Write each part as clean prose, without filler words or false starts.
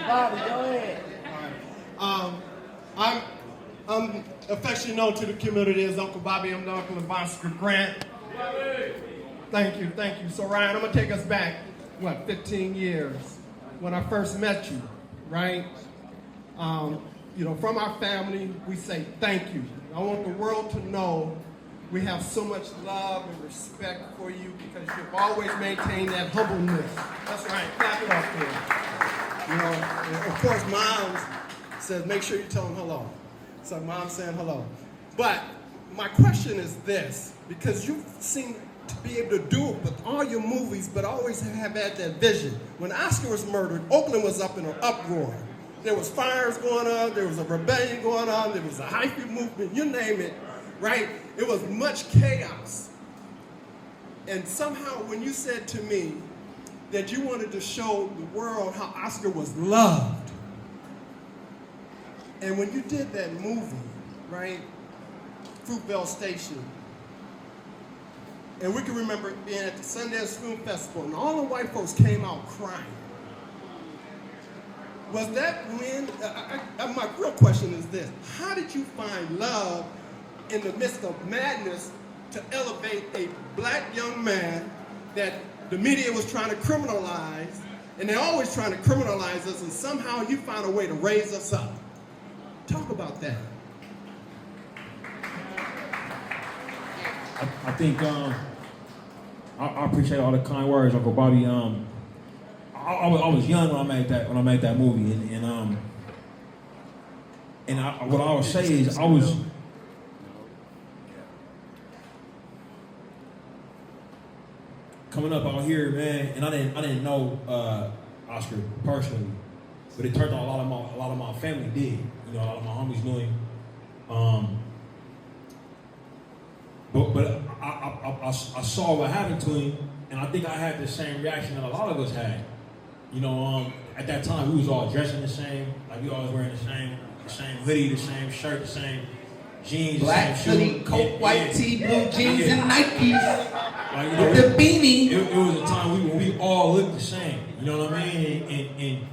Bobby, go ahead. I'm affectionately known to the community as Uncle Bobby. I'm the uncle of Oscar Grant. Thank you, thank you. So Ryan, I'm gonna take us back, 15 years when I first met you, right? From our family, we say thank you. I want the world to know we have so much love and respect for you because you've always maintained that humbleness. That's right, clap it up there. And of course, Mom says, make sure you tell them hello. So Mom's saying hello. But my question is this, because you seem to be able to do it with all your movies, but always have had that vision. When Oscar was murdered, Oakland was up in an uproar. There was fires going on, there was a rebellion going on, there was a hyphy movement, you name it, right? It was much chaos. And somehow when you said to me that you wanted to show the world how Oscar was loved, and when you did that movie, right, Fruitvale Station, and we can remember being at the Sundance Film Festival, and all the white folks came out crying. Was that when, my real question is this, how did you find love in the midst of madness to elevate a black young man that the media was trying to criminalize, and they're always trying to criminalize us, and somehow you found a way to raise us up? Talk about that. I think I appreciate all the kind words, Uncle Bobby. I was young when I made that movie, what I would say is I was coming up out here, man, and I didn't know Oscar personally, but it turned out a lot of my family did. A lot of my homies knew him. But I saw what happened to him, and I think I had the same reaction that a lot of us had. At that time we was all dressing the same, like we always wearing the same hoodie, the same shirt, the same jeans, black the same hoodie, shoes. coat, white tee, blue jeans, Yeah. and Nikes. Like, With the beanie. It was a time when we all looked the same. You know what I mean?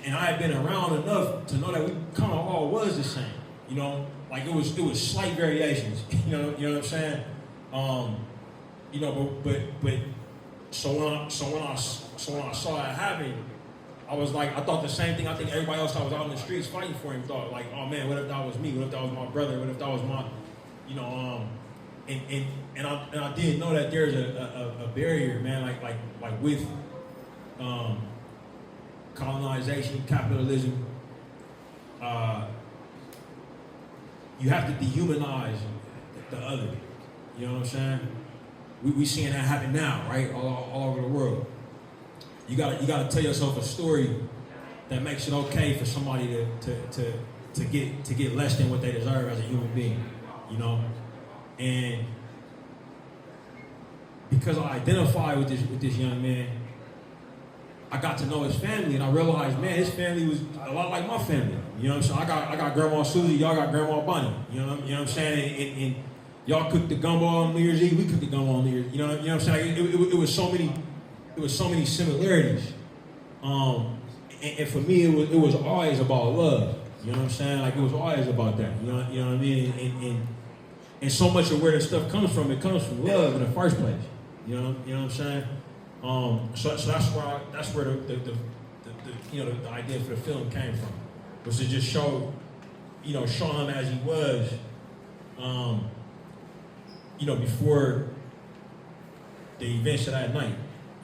And I had been around enough to know that we kind of all was the same. Like it was slight variations. You know what I'm saying? But so when I saw it happen, I was like, I thought the same thing. I think everybody else that was out in the streets fighting for him thought, like, oh man, what if that was me? What if that was my brother? What if that was my, and I did know that there's a barrier, man, like with colonization, capitalism. You have to dehumanize the other. You know what I'm saying? We seeing that happen now, right? All over the world. You gotta tell yourself a story that makes it okay for somebody to get less than what they deserve as a human being. And because I identify with this young man, I got to know his family, and I realized, man, his family was a lot like my family. You know what I'm saying? I got Grandma Susie, y'all got Grandma Bunny. You know what I'm saying? And y'all cooked the gumbo on New Year's Eve, we cooked the gumbo on New Year's. You know what I'm saying? It was so many similarities. And for me, it was always about love. You know what I'm saying? Like it was always about that. You know what I mean? And so much of where this stuff comes from, it comes from love in the first place. You know what I'm saying? So that's where the idea for the film came from, was to just show him as he was, before the events of that night,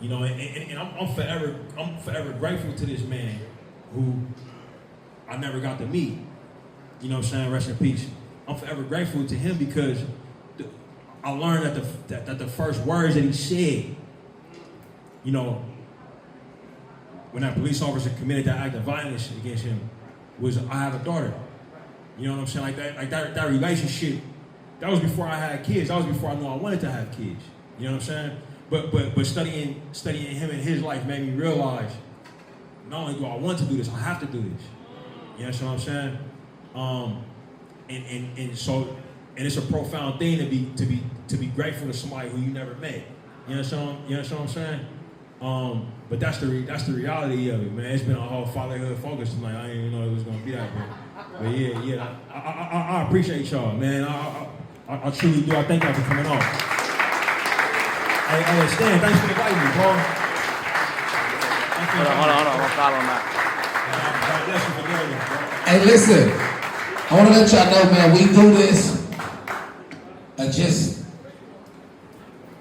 and I'm forever grateful to this man who I never got to meet. You know what I'm saying? Rest in peace. I'm forever grateful to him because I learned that the first words that he said, when that police officer committed that act of violence against him, was, I have a daughter. You know what I'm saying? Like that relationship, that was before I had kids. That was before I knew I wanted to have kids. You know what I'm saying? But studying him and his life made me realize, not only do I want to do this, I have to do this. You know what I'm saying? And it's a profound thing to be grateful to somebody who you never met. You know what I'm saying? But that's the reality of it, man. It's been a whole fatherhood focus tonight. I didn't even know it was gonna be that big. But yeah. I appreciate y'all, man. I truly do. I thank y'all for coming on. Hey, Stan, thanks for inviting me, bro. Hold on. I'm following that. God bless you for doing this, bro. Hey, listen. I want to let y'all know, man, we do this. Just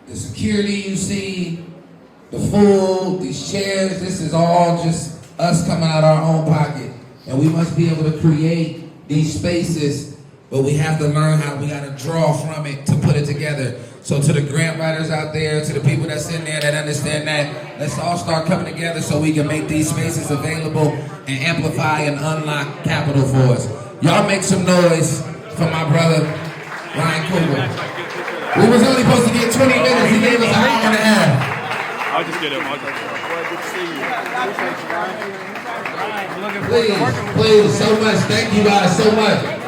the security you see, the food, these chairs, this is all just us coming out our own pocket. And we must be able to create these spaces, but we have to learn how we got to draw from it to put it together. So to the grant writers out there, to the people that's in there that understand that, let's all start coming together so we can make these spaces available and amplify and unlock capital for us. Y'all make some noise for my brother, Ryan Coogler. We was only supposed to get 20 minutes, he gave us an hour and a half. I'll just get him. Please, so much. Thank you guys so much.